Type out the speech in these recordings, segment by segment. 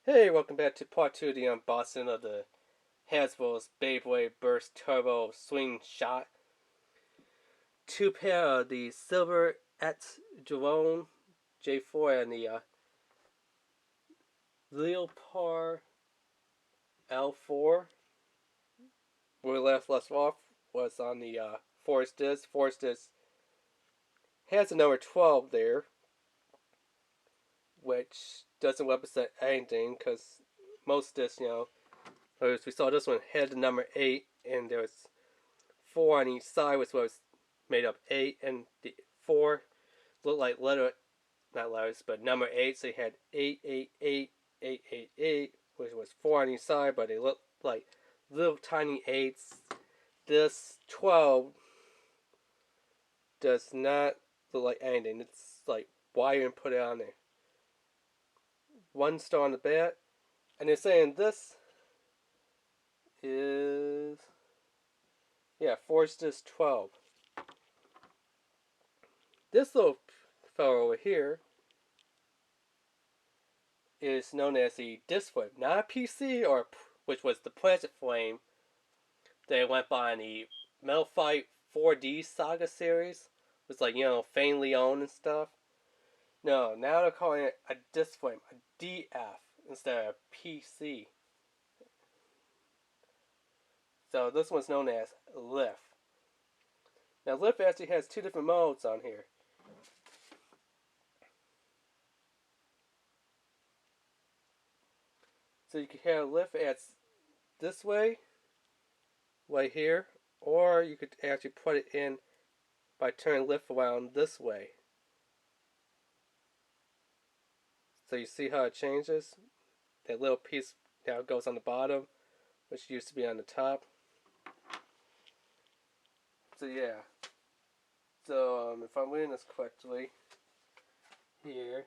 Hey, welcome back to part 2 of the unboxing of the Hasbro's Beyblade Burst Turbo Swing Shot. Two pair of the Silver X Jerome J4 and the Leopard L4. Where we left off was on the Force Disc. Force Disc has the number 12 there, which doesn't represent anything because most discs, as we saw, this one had the number 8 and there was 4 on each side, which was made up 8, and the 4 looked like not letters, but number 8. So you had 888, 888, which was 4 on each side, but they looked like little tiny 8s. This 12 does not look like anything. It's like wire and put it on there. 1 star on the back, and they're saying this is Force Disc 12. This little fellow over here is known as the Disc Flame, not a PC, which was the Plastic Flame that went by in the Metal Fight 4D Saga series. It was like, Fane Leon and stuff. No, now they're calling it a Disc Flame, a DF, instead of PC. So this one's known as Lift. Now Lift actually has 2 different modes on here. So you can have Lift as this way, right here, or you could actually put it in by turning Lift around this way. So you see how it changes? That little piece now goes on the bottom, which used to be on the top. So yeah. So if I'm reading this correctly, here,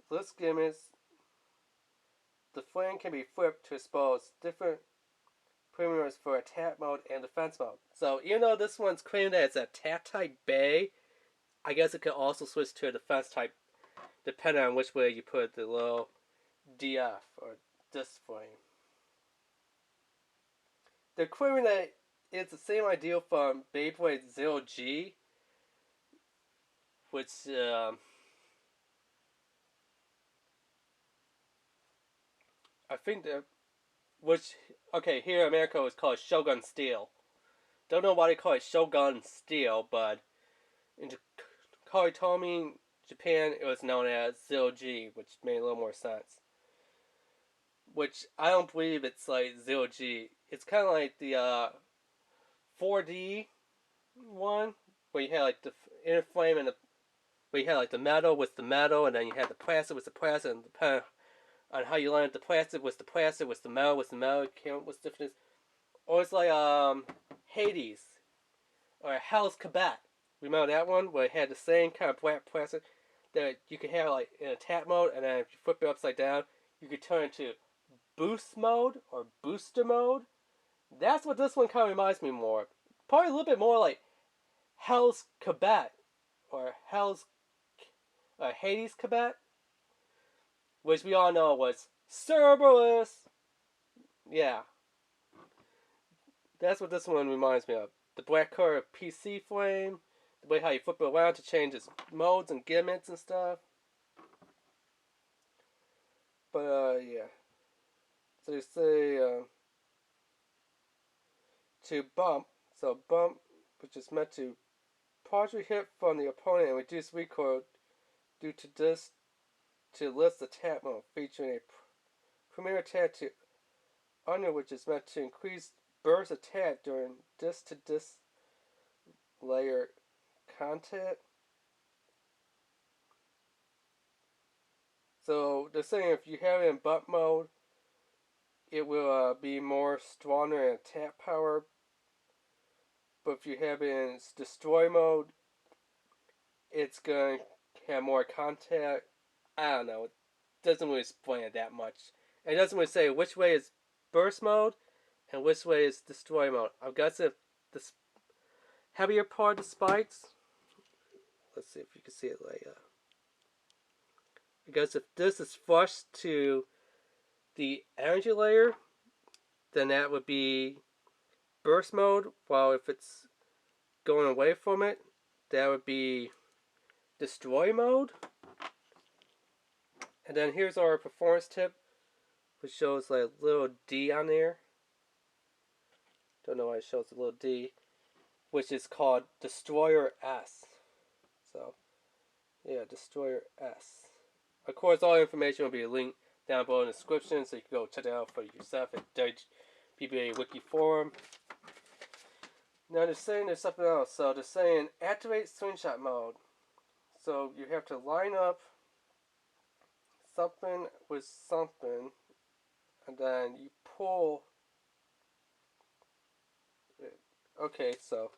this gimmicks, the flame can be flipped to expose different parameters for attack mode and defense mode. So even though this one's claimed that it's an attack type Bay, I guess it could also switch to a defense type depending on which way you put the little DF or Disc Flame. They're claiming that it's the same idea from Beyblade Zero G, which I think that here in America it's called Shogun Steel. Don't know why they call it Shogun Steel, but in Koitomi, Japan, it was known as Zero G, which made a little more sense. Which I don't believe it's like Zero G. It's kind of like the 4D one, where you had like the inner flame and where you had like the metal with the metal, and then you had the plastic with the plastic, and depending on how you lined up the plastic with the plastic, with the metal with the metal, it came up with different. Or it's like Hades or Hell's Combat. Remember that one where it had the same kind of black plastic that you could have like in attack mode, and then if you flip it upside down, you could turn into boost mode or booster mode. That's what this one kind of reminds me more. Probably a little bit more like Hell's Combat or Hades Combat, which we all know was Cerberus. Yeah, that's what this one reminds me of. The black color of PC Flame, the way how you flip it around to change its modes and gimmicks and stuff. But yeah. So you say to bump. So bump, which is meant to partially hit from the opponent and reduce recoil due to this, to lift the attack mode, featuring a premier attack to under, which is meant to increase burst attack during disc to disc layer contact. So they're saying if you have it in bump mode, it will be more stronger in attack power. But if you have it in destroy mode, it's going to have more contact. I don't know. It doesn't really explain it that much. It doesn't really say which way is burst mode and which way is destroy mode. I've got the heavier part of the spikes. Let's see if you can see it like Because if this is flush to the energy layer, then that would be burst mode, while if it's going away from it, that would be destroy mode. And then here's our performance tip, which shows like a little D on there. Don't know why it shows a little D, which is called Destroyer S. So, yeah, Destroyer S. Of course, all information will be linked down below in the description, so you can go check it out for yourself at BBA Wiki Forum. Now they're saying there's something else. So they're saying activate screenshot mode. So you have to line up something with something, and then you pull it. Okay, so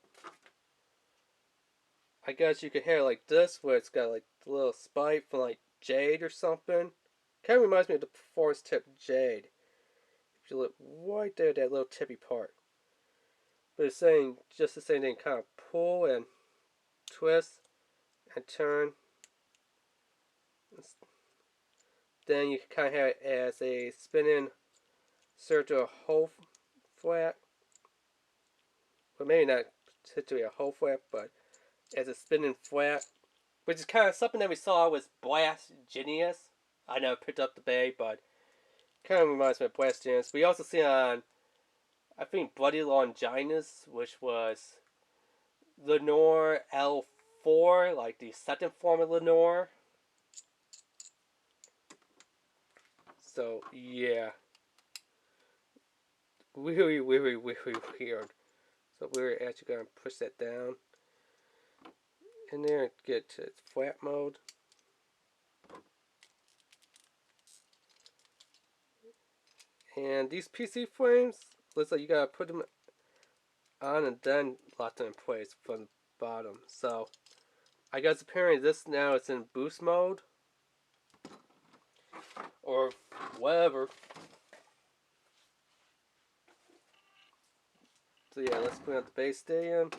I guess you could have like this, where it's got like the little spike from like jade or something. Kind of reminds me of the performance tip jade. If you look right there, that little tippy part. But it's saying just the same thing, kind of pull and twist and turn. Then you can kind of have it as a spinning circle whole flat. Well, maybe not particularly a whole flat, but as a spinning flat. Which is kind of something that we saw with Blast Genius. I never picked up the Bay, but kind of reminds me of Blast Genius. We also see on, I think, Bloody Longinus, which was Lenore L4, like the second form of Lenore. So, yeah. Really, really, really weird. So we're actually going to push that down in there and get to flat mode. And these PC frames, looks like you got to put them on and then lock them in place from the bottom. So I guess apparently this now is in boost mode or whatever. So yeah, let's put out the base stadium.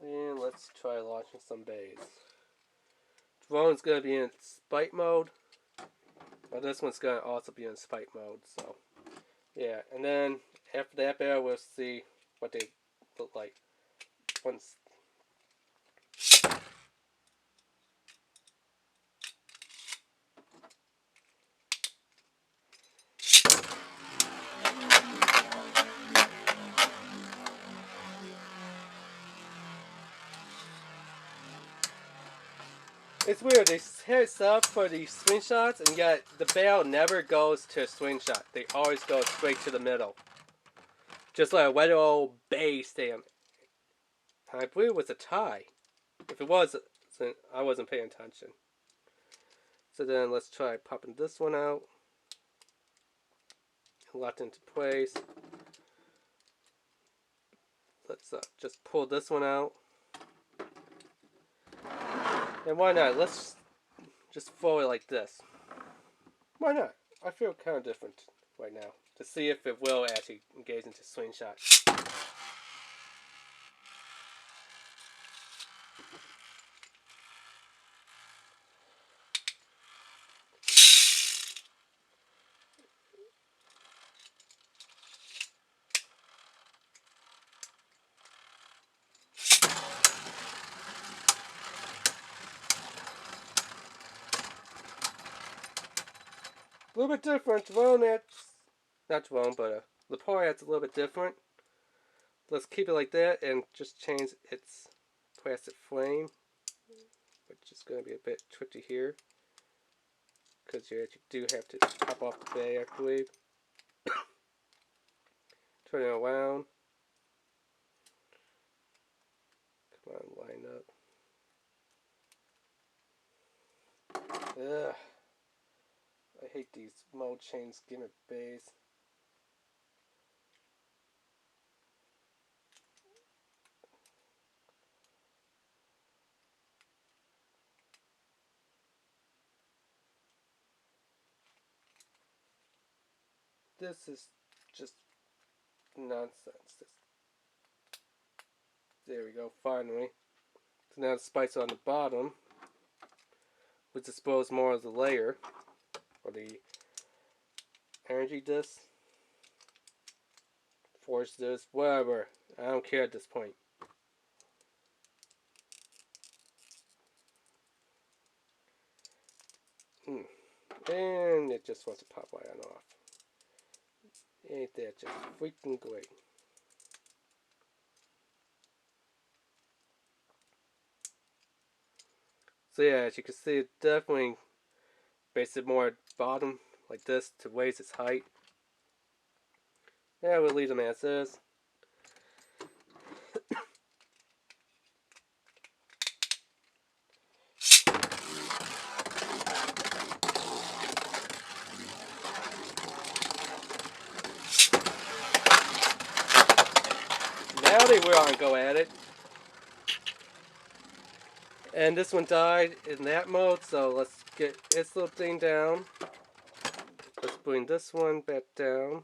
And let's try launching some bays. Drone's going to be in spike mode. Well, this one's going to also be in spike mode. So yeah, and then after that bear, we'll see what they look like once. It's weird, they had stuff for the swing shots, and yet the barrel never goes to a swing shot. They always go straight to the middle. Just like a regular old bay stamp. I believe it was a tie. If it was, I wasn't paying attention. So then let's try popping this one out. Locked into place. Let's just pull this one out. And why not? Let's just throw it like this. Why not? I feel kind of different right now. To see if it will actually engage into swing shot. A little bit different. Not Jerome, but Lapoint's a little bit different. Let's keep it like that and just change its plastic frame, which is going to be a bit tricky here because you actually do have to pop off the bay, I believe. Turn it around. Come on, line up. Ugh. I hate these mode chains gimmick bays. This is just nonsense. There we go, finally. So now the spikes on the bottom, which expose more of the layer, or the energy disc, force disc, whatever. I don't care at this point. And it just wants to pop right on off. Ain't that just freaking great? So yeah, as you can see, it definitely makes it more bottom like this to raise its height. Yeah, we'll leave them as is. Now they will on go at it. And this one died in that mode, so let's get its little thing down. Let's bring this one back down.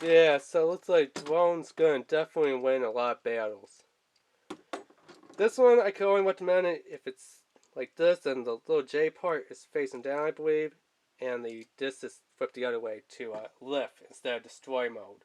Yeah, so it looks like drone's gonna definitely win a lot of battles. This one I can only recommend it if it's like this and the little J part is facing down, I believe, and the disc is flipped the other way to lift instead of destroy mode.